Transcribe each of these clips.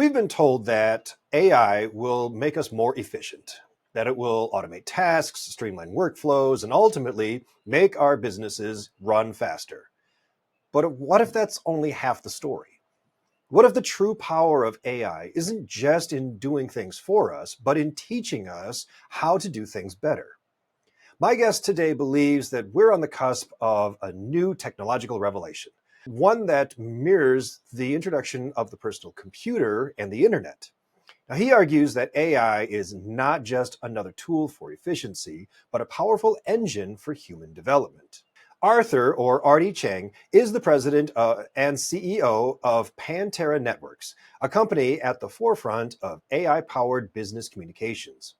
We've been told that AI will make us more efficient, that it will automate tasks, streamline workflows, and ultimately make our businesses run faster. But what if that's only half the story? What if the true power of AI isn't just in doing things for us, but in teaching us how to do things better? My guest today believes that we're on the cusp of a new technological revelation, one that mirrors the introduction of the personal computer and the internet. Now, he argues that AI is not just another tool for efficiency, but a powerful engine for human development. Artie Chang, is the president and CEO of PanTerra Networks, a company at the forefront of AI-powered business communications.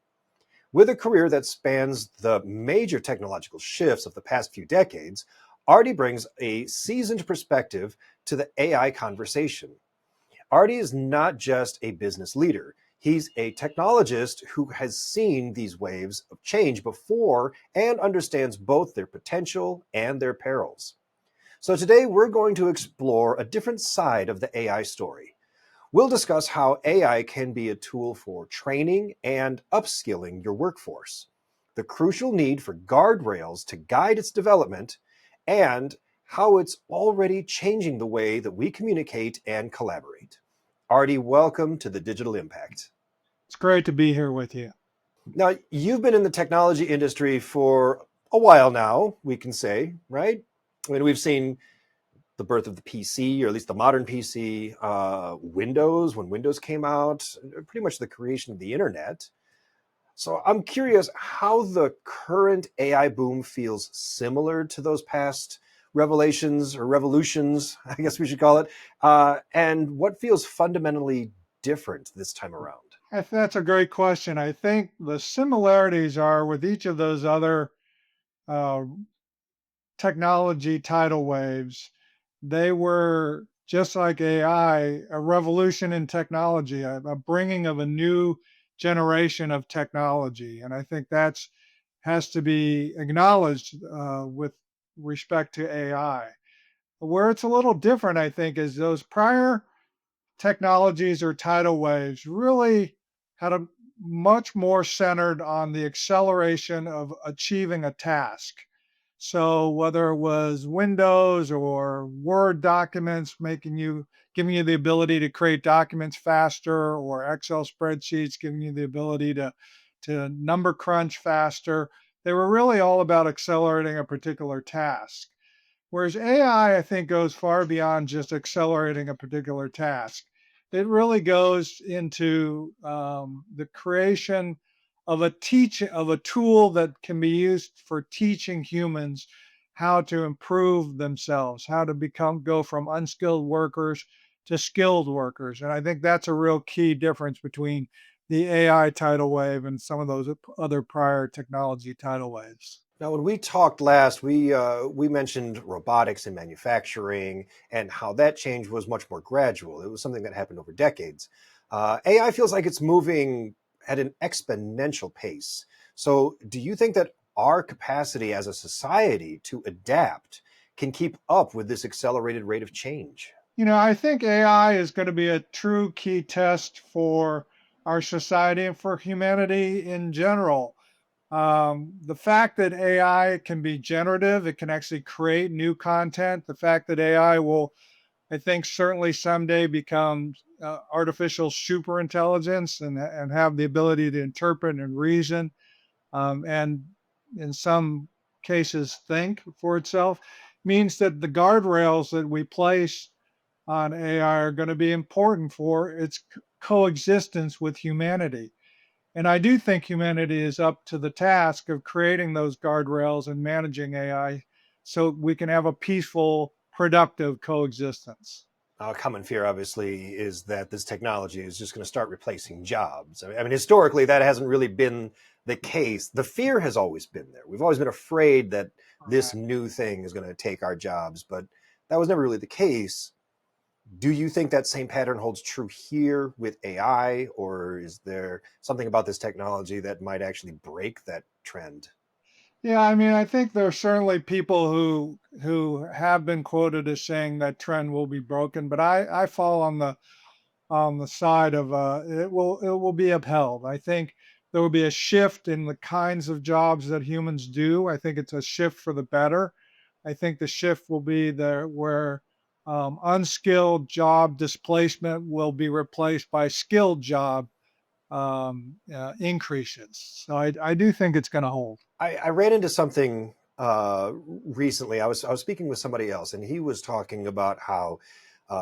With a career that spans the major technological shifts of the past few decades, Artie brings a seasoned perspective to the AI conversation. Artie is not just a business leader. He's a technologist who has seen these waves of change before and understands both their potential and their perils. So today we're going to explore a different side of the AI story. We'll discuss how AI can be a tool for training and upskilling your workforce, the crucial need for guardrails to guide its development, and how it's already changing the way that we communicate and collaborate. Artie, welcome to the Digital Impact. It's great to be here with you. Now, you've been in the technology industry for a while now, we can say, right? I mean, we've seen the birth of the PC, or at least the modern PC, Windows, when Windows came out, pretty much the creation of the internet. So I'm curious how the current AI boom feels similar to those past revelations or revolutions, I guess we should call it, and what feels fundamentally different this time around. That's a great question. I think the similarities are with each of those other uh, technology tidal waves. They were just like AI, a revolution in technology, a bringing of a new generation of technology. And I think that's has to be acknowledged with respect to AI. Where it's a little different, I think, is those prior technologies or tidal waves really had a much more centered on the acceleration of achieving a task. So whether it was Windows or Word documents giving you the ability to create documents faster, or Excel spreadsheets giving you the ability to number crunch faster, they were really all about accelerating a particular task. Whereas AI, I think, goes far beyond just accelerating a particular task. It really goes into the creation of a tool that can be used for teaching humans how to improve themselves, how to go from unskilled workers to skilled workers. And I think that's a real key difference between the AI tidal wave and some of those other prior technology tidal waves. Now, when we talked last, we mentioned robotics in manufacturing and how that change was much more gradual. It was something that happened over decades. AI feels like it's moving at an exponential pace. So, do you think that our capacity as a society to adapt can keep up with this accelerated rate of change? I think AI is going to be a true key test for our society and for humanity in general. The fact that AI can be generative, it can actually create new content. The fact that AI will, I think, certainly someday become artificial super intelligence and have the ability to interpret and reason, and in some cases think for itself, means that the guardrails that we place on AI are going to be important for its coexistence with humanity. And I do think humanity is up to the task of creating those guardrails and managing AI so we can have a peaceful, productive coexistence. A common fear, obviously, is that this technology is just going to start replacing jobs. I mean, historically, that hasn't really been the case. The fear has always been there. We've always been afraid that this new thing is going to take our jobs, but that was never really the case. Do you think that same pattern holds true here with AI, or is there something about this technology that might actually break that trend? Yeah, I mean, I think there are certainly people who have been quoted as saying that trend will be broken, but I fall on on the side of it will be upheld. I think there will be a shift in the kinds of jobs that humans do. I think it's a shift for the better. I think the shift will be there where unskilled job displacement will be replaced by skilled job increases. So I do think it's going to hold. I ran into something recently. I was speaking with somebody else, and he was talking about how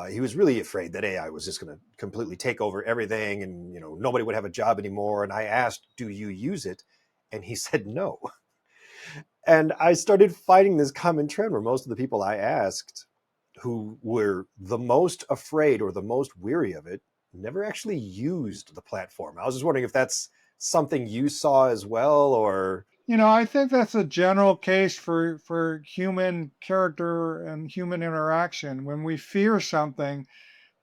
he was really afraid that AI was just going to completely take over everything, and nobody would have a job anymore. And I asked, "Do you use it?" And he said no. And I started finding this common trend where most of the people I asked who were the most afraid or the most weary of it never actually used the platform. I was just wondering if that's something you saw as well, or I think that's a general case for human character and human interaction. When we fear something,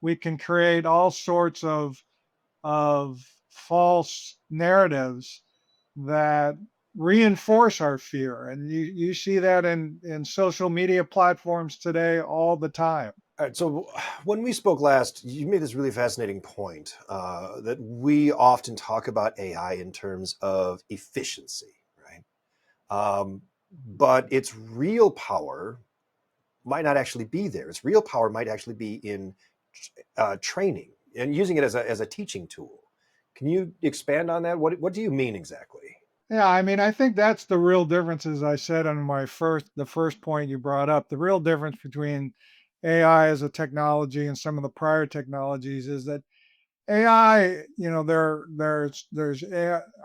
we can create all sorts of false narratives that reinforce our fear. And you see that in social media platforms today all the time. all right. So when we spoke last, you made this really fascinating point that we often talk about AI in terms of efficiency, right? But its real power might not actually be there. Its real power might actually be in training and using it as a teaching tool. Can you expand on that? What do you mean exactly? Yeah, I mean, I think that's the real difference, as I said on the first point you brought up. The real difference between AI as a technology and some of the prior technologies is that AI, there's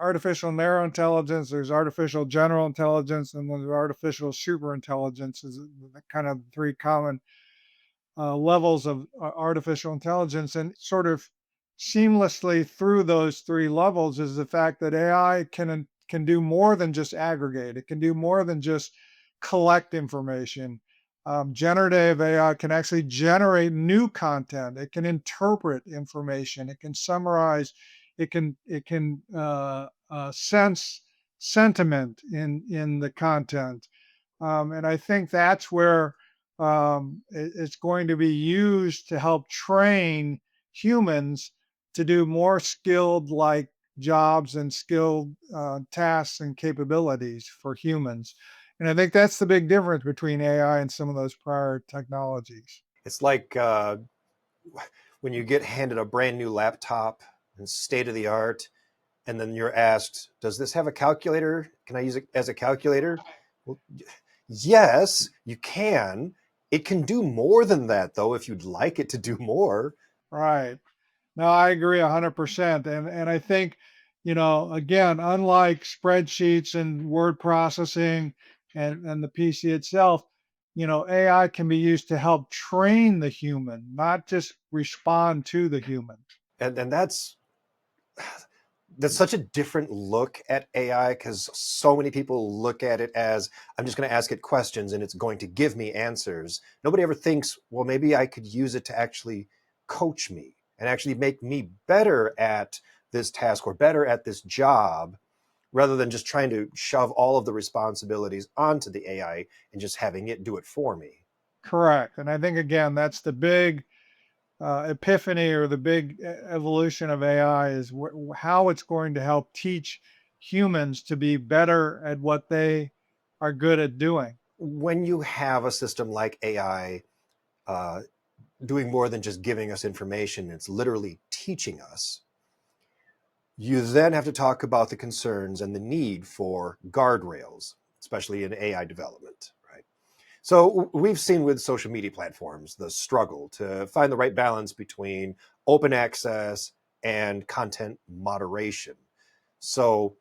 artificial narrow intelligence, there's artificial general intelligence, and then there's artificial super intelligence. Is the kind of three common levels of artificial intelligence, and sort of seamlessly through those three levels is the fact that AI can do more than just aggregate. It can do more than just collect information. Generative AI can actually generate new content. It can interpret information. It can summarize. It can sense sentiment in the content. And I think that's where it's going to be used to help train humans to do more skilled like jobs and skilled tasks and capabilities for humans. And I think that's the big difference between AI and some of those prior technologies. It's like when you get handed a brand new laptop and state of the art, and then you're asked, "Does this have a calculator? Can I use it as a calculator?" Well, yes, you can. It can do more than that, though, if you'd like it to do more. Right. No, I agree 100%. And I think, again, unlike spreadsheets and word processing and the PC itself, AI can be used to help train the human, not just respond to the human. And that's such a different look at AI because so many people look at it as I'm just going to ask it questions and it's going to give me answers. Nobody ever thinks, well, maybe I could use it to actually coach me and actually make me better at this task or better at this job rather than just trying to shove all of the responsibilities onto the AI and just having it do it for me. Correct. And I think, again, that's the big epiphany or the big evolution of AI is how it's going to help teach humans to be better at what they are good at doing. When you have a system like AI uh, doing more than just giving us information, it's literally teaching us. You then have to talk about the concerns and the need for guardrails, especially in AI development, right? So we've seen with social media platforms the struggle to find the right balance between open access and content moderation. So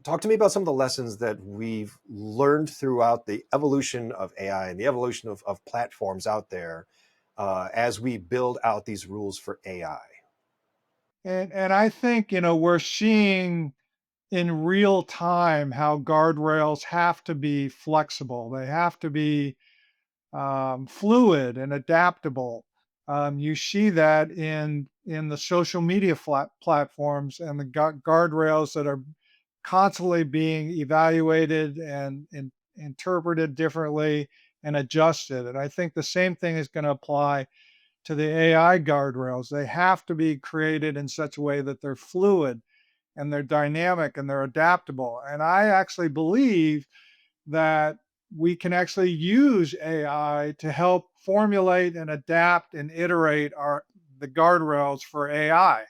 talk to me about some of the lessons that we've learned throughout the evolution of AI and the evolution of platforms out there as we build out these rules for AI. And I think, we're seeing in real time how guardrails have to be flexible. They have to be fluid and adaptable. You see that in the social media platforms and the guardrails that are constantly being evaluated and interpreted differently and adjusted. And I think the same thing is going to apply to the AI guardrails. They have to be created in such a way that they're fluid and they're dynamic and they're adaptable. And I actually believe that we can actually use AI to help formulate and adapt and iterate the guardrails for AI.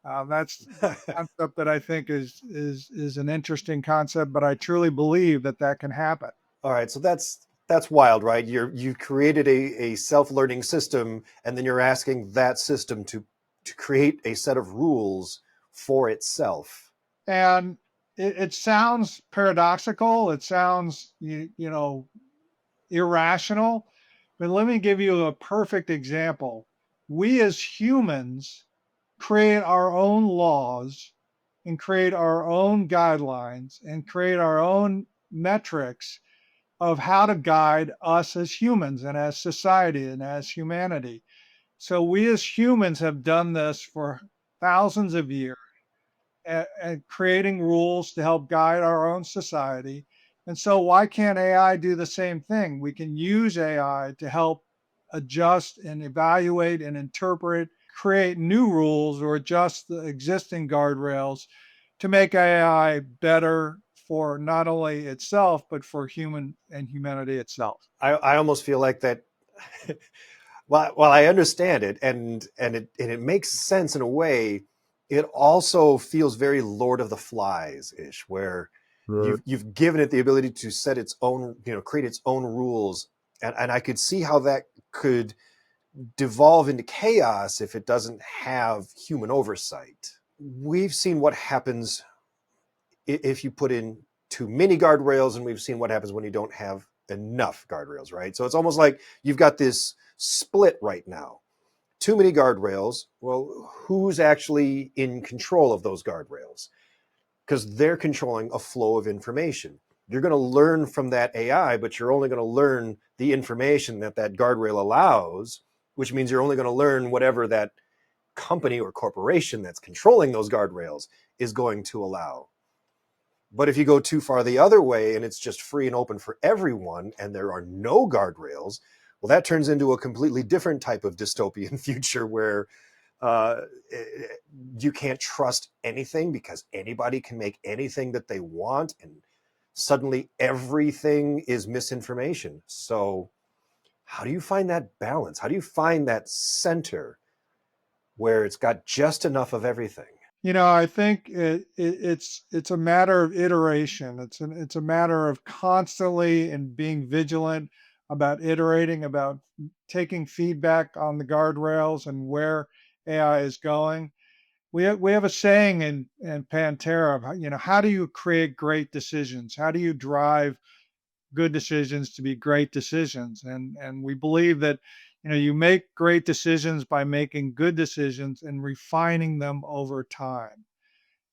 That's a concept that I think is an interesting concept, but I truly believe that that can happen. All right, so that's wild, right? You created a self-learning system, and then you're asking that system to create a set of rules for itself. And it sounds paradoxical. It sounds you know irrational. But let me give you a perfect example. We as humans create our own laws and create our own guidelines and create our own metrics of how to guide us as humans and as society and as humanity. So we as humans have done this for thousands of years at creating rules to help guide our own society. And so, why can't AI do the same thing? We can use AI to help adjust and evaluate and interpret, create new rules or adjust the existing guardrails to make AI better for not only itself, but for human and humanity itself. I almost feel like that. Well, I understand it, and it makes sense in a way. It also feels very Lord of the Flies ish, where Right. you've given it the ability to set its own, create its own rules, and I could see how that could devolve into chaos if it doesn't have human oversight. We've seen what happens if you put in too many guardrails, and we've seen what happens when you don't have enough guardrails, right? So it's almost like you've got this split right now. Too many guardrails. Well, who's actually in control of those guardrails? Because they're controlling a flow of information. You're going to learn from that AI, but you're only going to learn the information that that guardrail allows, which means you're only going to learn whatever that company or corporation that's controlling those guardrails is going to allow. But if you go too far the other way and it's just free and open for everyone and there are no guardrails, well, that turns into a completely different type of dystopian future where uh, you can't trust anything because anybody can make anything that they want, and suddenly everything is misinformation. So, how do you find that balance? How do you find that center where it's got just enough of everything? I think it's a matter of iteration. It's a matter of constantly and being vigilant about iterating, about taking feedback on the guardrails and where AI is going. We have a saying in Pantera of how do you create great decisions? How do you drive good decisions to be great decisions? And we believe that you make great decisions by making good decisions and refining them over time.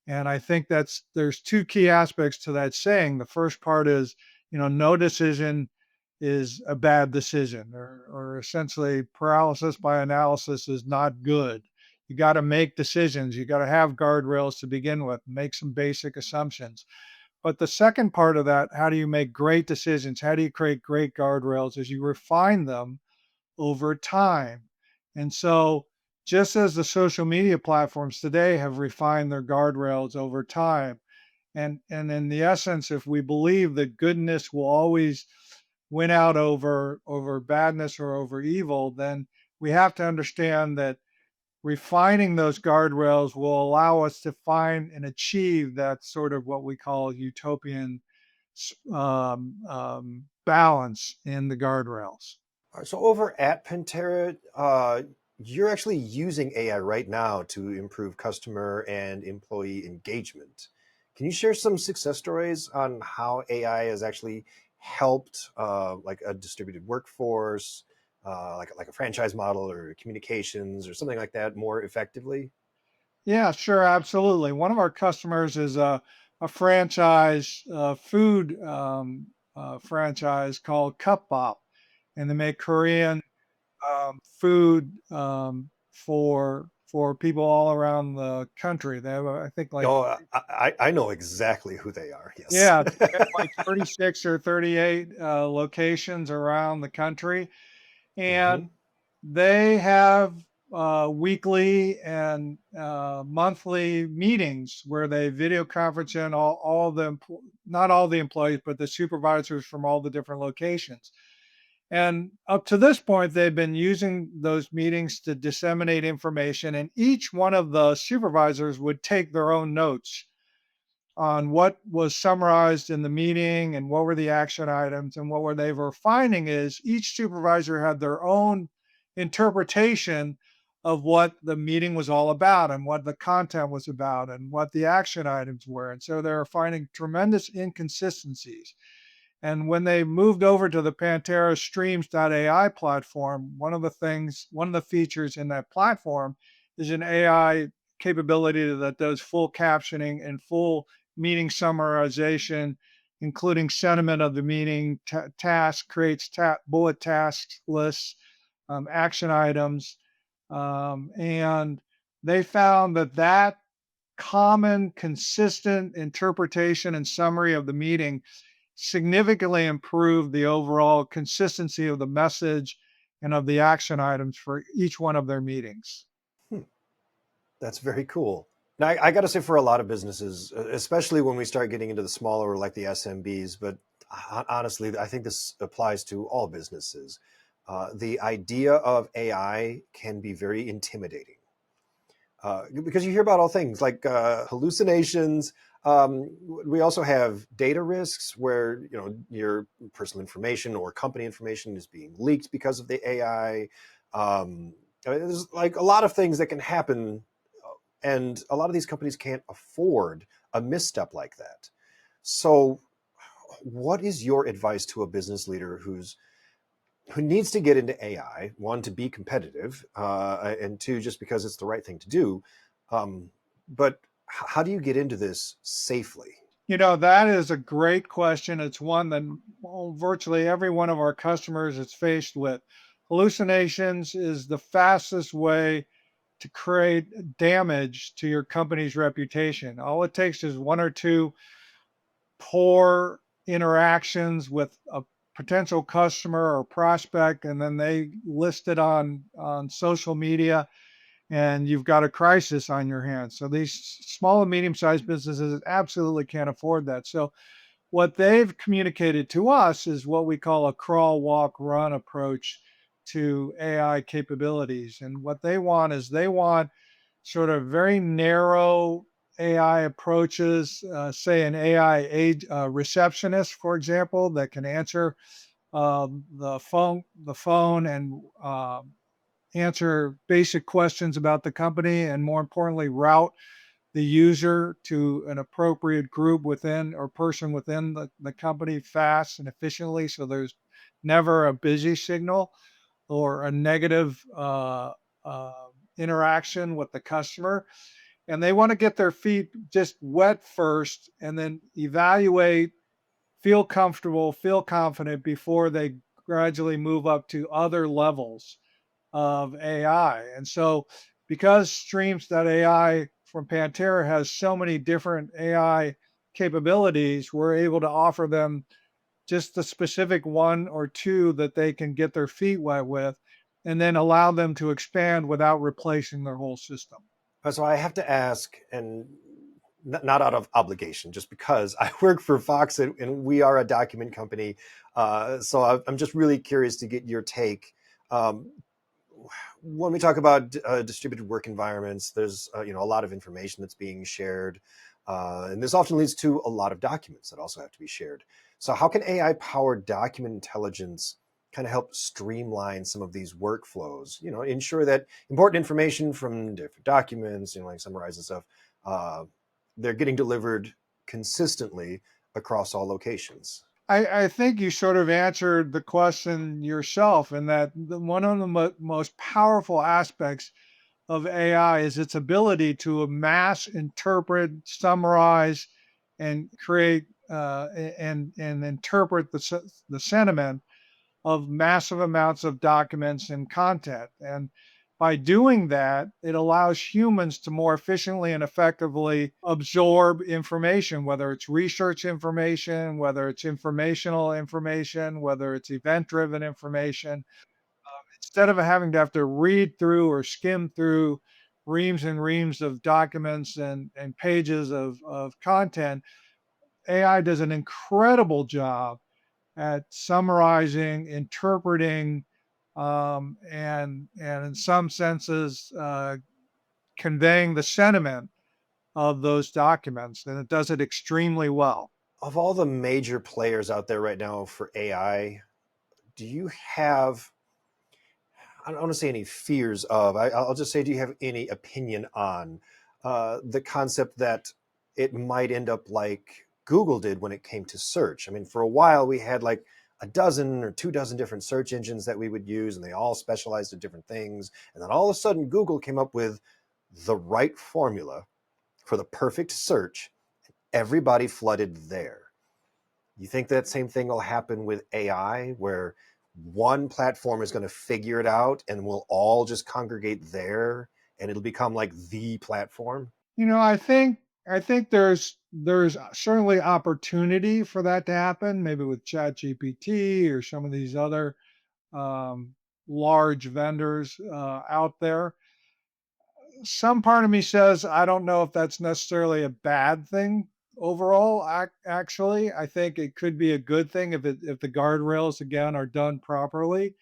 And I think there's two key aspects to that saying. The first part is, no decision is a bad decision, or essentially paralysis by analysis is not good. You got to make decisions. You got to have guardrails to begin with, make some basic assumptions. But the second part of that, how do you make great decisions? How do you create great guardrails? Is you refine them over time. And so, just as the social media platforms today have refined their guardrails over time, and in the essence, if we believe that goodness will always win out over badness or over evil, then we have to understand that refining those guardrails will allow us to find and achieve that sort of what we call utopian balance in the guardrails. All right, so over at Pantera, you're actually using AI right now to improve customer and employee engagement. Can you share some success stories on how AI has actually helped, like a distributed workforce, like a franchise model or communications or something like that more effectively? Yeah, sure, absolutely. One of our customers is a franchise food franchise called Cup Bop, and they make Korean food for people all around the country. They have, I think, like Oh, I know exactly who they are. Yes. yeah, they have like 36 or 38 locations around the country, and Hmm. they have weekly and monthly meetings where they video conference in all the not all the employees, but the supervisors from all the different locations. And up to this point, they've been using those meetings to disseminate information, and each one of the supervisors would take their own notes on what was summarized in the meeting and what were the action items. And what they were finding is each supervisor had their own interpretation of what the meeting was all about and what the content was about and what the action items were. And so they're finding tremendous inconsistencies. And when they moved over to the Pantera Streams.ai platform, one of the features in that platform is an AI capability that does full captioning and full meeting summarization, including sentiment of the meeting, task, creates bullet task lists, action items. And they found that common, consistent interpretation and summary of the meeting significantly improved the overall consistency of the message and of the action items for each one of their meetings. Hmm, that's very cool. Now, I got to say, for a lot of businesses, especially when we start getting into the smaller, like the SMBs, but honestly, I think this applies to all businesses. The idea of AI can be very intimidating because you hear about all things like hallucinations. We also have data risks where your personal information or company information is being leaked because of the AI. There's like a lot of things that can happen, and a lot of these companies can't afford a misstep like that. So, what is your advice to a business leader who needs to get into AI, one, to be competitive, and two, just because it's the right thing to do. But how do you get into this safely? That is a great question. It's one that virtually every one of our customers is faced with. Hallucinations is the fastest way to create damage to your company's reputation. All it takes is one or two poor interactions with a potential customer or prospect, and then they list it on social media, and you've got a crisis on your hands. So these small and medium-sized businesses absolutely can't afford that. So what they've communicated to us is what we call a crawl, walk, run approach to AI capabilities. And what they want sort of very narrow AI approaches, say an receptionist, for example, that can answer the phone and answer basic questions about the company, and more importantly, route the user to an appropriate group within or person within the company fast and efficiently. So there's never a busy signal or a negative uh, interaction with the customer. And they want to get their feet just wet first and then evaluate, feel comfortable, feel confident before they gradually move up to other levels of AI. And so, because Streams.ai from Pantera has so many different AI capabilities, we're able to offer them just the specific one or two that they can get their feet wet with, and then allow them to expand without replacing their whole system. So I have to ask, and not out of obligation, just because I work for Foxit and we are a document company. So I'm just really curious to get your take. Um, when we talk about distributed work environments, there's a lot of information that's being shared, and this often leads to a lot of documents that also have to be shared. So how can AI-powered document intelligence kind of help streamline some of these workflows? Ensure that important information from different documents, like summarizing stuff, uh, they're getting delivered consistently across all locations. I think you sort of answered the question yourself, in that one of the most powerful aspects of AI is its ability to mass interpret, summarize, and create and interpret the sentiment of massive amounts of documents and content. And by doing that, it allows humans to more efficiently and effectively absorb information, whether it's research information, whether it's informational information, whether it's event driven information. instead of having to have to read through or skim through reams and reams of documents and pages of content, AI does an incredible job at summarizing, interpreting, and in some senses, conveying the sentiment of those documents, and it does it extremely well. Of all the major players out there right now for AI, do you have, I don't want to say any fears of, I'll just say, do you have any opinion on the concept that it might end up like Google did when it came to search? I mean, for a while we had like a dozen or 2 dozen different search engines that we would use, and they all specialized in different things. And then all of a sudden, Google came up with the right formula for the perfect search. Everybody flooded there. You think that same thing will happen with AI, where one platform is going to figure it out and we'll all just congregate there and it'll become like the platform? You know, I think there's certainly opportunity for that to happen, maybe with ChatGPT or some of these other um, large vendors out there. Some part of me says I don't know if that's necessarily a bad thing overall. Actually, I think it could be a good thing if the guardrails again are done properly.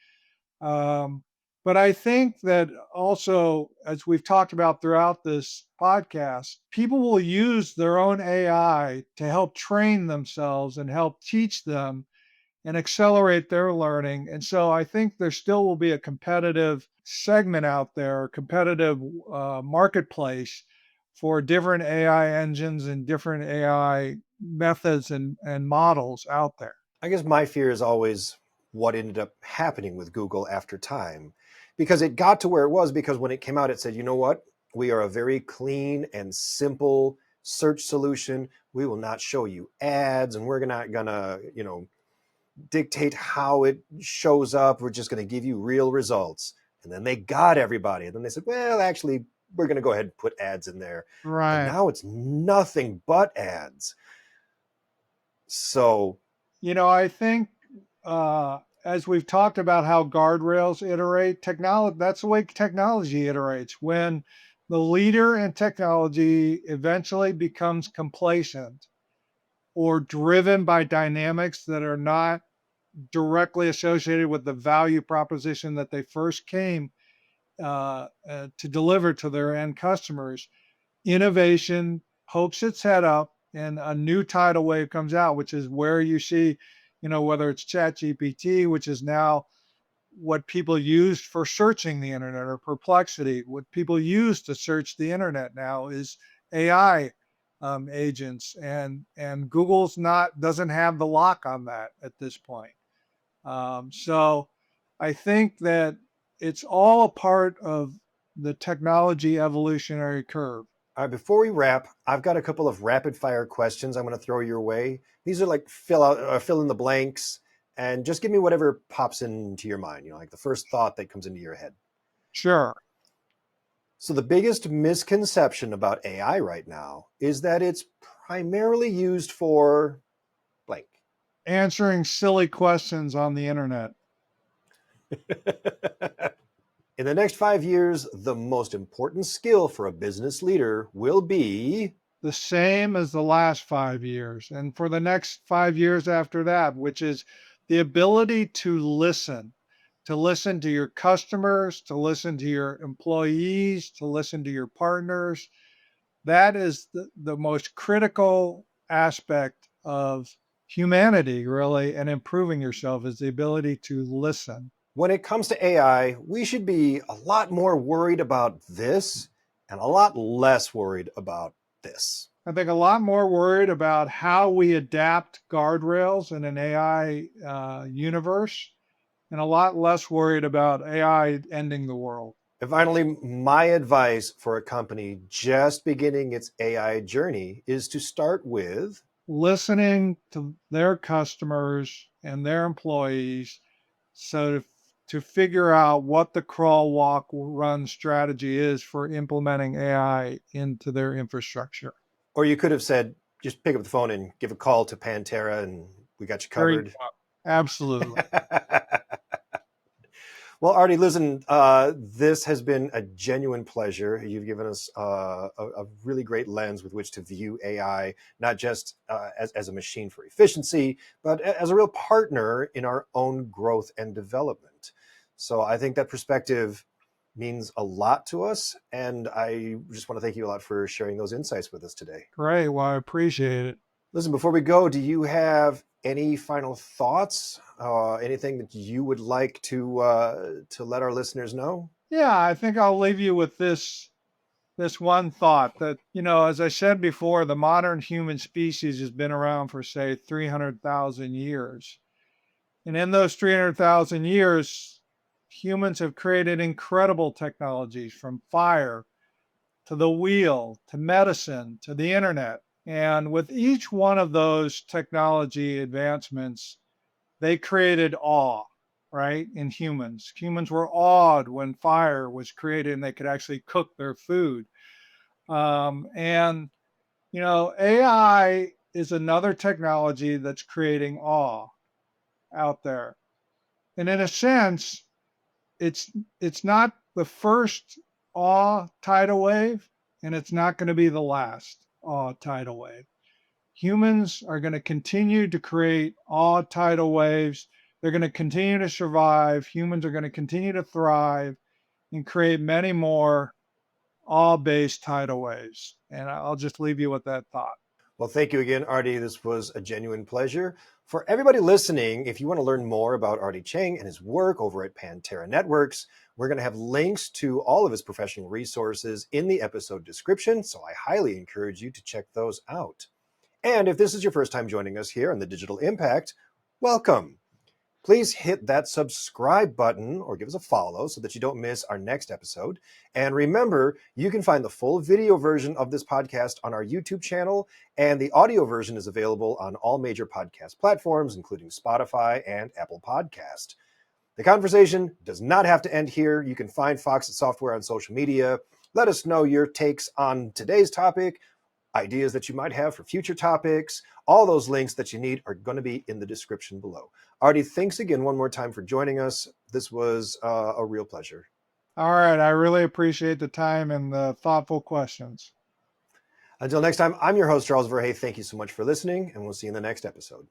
Um, but I think that also, as we've talked about throughout this podcast, people will use their own AI to help train themselves and help teach them and accelerate their learning. And so I think there still will be a competitive segment out there, a competitive marketplace for different AI engines and different AI methods and models out there. I guess my fear is always what ended up happening with Google after time, because it got to where it was because when it came out, it said, you know what? We are a very clean and simple search solution. We will not show you ads, and we're not gonna, dictate how it shows up. We're just going to give you real results. And then they got everybody. And then they said, well, actually, we're going to go ahead and put ads in there. And Right. now it's nothing but ads. So, I think as we've talked about how guardrails iterate, technology, that's the way technology iterates. When the leader in technology eventually becomes complacent or driven by dynamics that are not directly associated with the value proposition that they first came to deliver to their end customers, innovation pokes its head up and a new tidal wave comes out, which is where you see, whether it's ChatGPT, which is now what people use for searching the internet, or Perplexity, what people use to search the internet now is AI agents, and Google's not doesn't have the lock on that at this point. So I think that it's all a part of the technology evolutionary curve. all right, before we wrap, I've got a couple of rapid fire questions I'm going to throw your way. These are like fill in the blanks, and just give me whatever pops into your mind, like the first thought that comes into your head. Sure. So the biggest misconception about AI right now is that it's primarily used for blank. Answering silly questions on the internet. In the next 5 years, the most important skill for a business leader will be. The same as the last 5 years, and for the next 5 years after that, which is the ability to listen to your customers, to listen to your employees, to listen to your partners. That is the most critical aspect of humanity, really, and improving yourself is the ability to listen. When it comes to AI, we should be a lot more worried about this and a lot less worried about this. I think a lot more worried about how we adapt guardrails in an AI universe, and a lot less worried about AI ending the world. And finally, my advice for a company just beginning its AI journey is to start with. Listening to their customers and their employees, so to figure out what the crawl, walk, run strategy is for implementing AI into their infrastructure. Or you could have said, just pick up the phone and give a call to Pantera and we got you There you covered. go. Absolutely. Well, Artie, listen, this has been a genuine pleasure. You've given us a really great lens with which to view AI, not just as a machine for efficiency, but as a real partner in our own growth and development. So I think that perspective means a lot to us. And I just want to thank you a lot for sharing those insights with us today. Great. Well, I appreciate it. Listen, before we go, do you have any final thoughts? Anything that you would like to let our listeners know? Yeah, I think I'll leave you with this one thought that, as I said before, the modern human species has been around for, say, 300,000 years. And in those 300,000 years, humans have created incredible technologies from fire to the wheel to medicine to the internet. And with each one of those technology advancements, they created awe, right? In humans. Humans were awed when fire was created and they could actually cook their food. And AI is another technology that's creating awe out there. And in a sense, it's it's not the first awe tidal wave, and it's not going to be the last awe tidal wave. Humans are going to continue to create awe tidal waves. They're going to continue to survive. Humans are going to continue to thrive and create many more awe-based tidal waves. And I'll just leave you with that thought. Well, thank you again, Artie. This was a genuine pleasure. For everybody listening, if you want to learn more about Artie Chang and his work over at PanTerra Networks, we're going to have links to all of his professional resources in the episode description, so I highly encourage you to check those out. And if this is your first time joining us here on the Digital Impact, welcome. Please hit that subscribe button or give us a follow so that you don't miss our next episode. And remember, you can find the full video version of this podcast on our YouTube channel, and the audio version is available on all major podcast platforms, including Spotify and Apple Podcast. The conversation does not have to end here. You can find Foxit Software on social media. Let us know your takes on today's topic, ideas that you might have for future topics. All those links that you need are going to be in the description below. Artie, thanks again one more time for joining us. This was a real pleasure. All right. I really appreciate the time and the thoughtful questions. Until next time, I'm your host, Charles Verhey. Thank you so much for listening, and we'll see you in the next episode.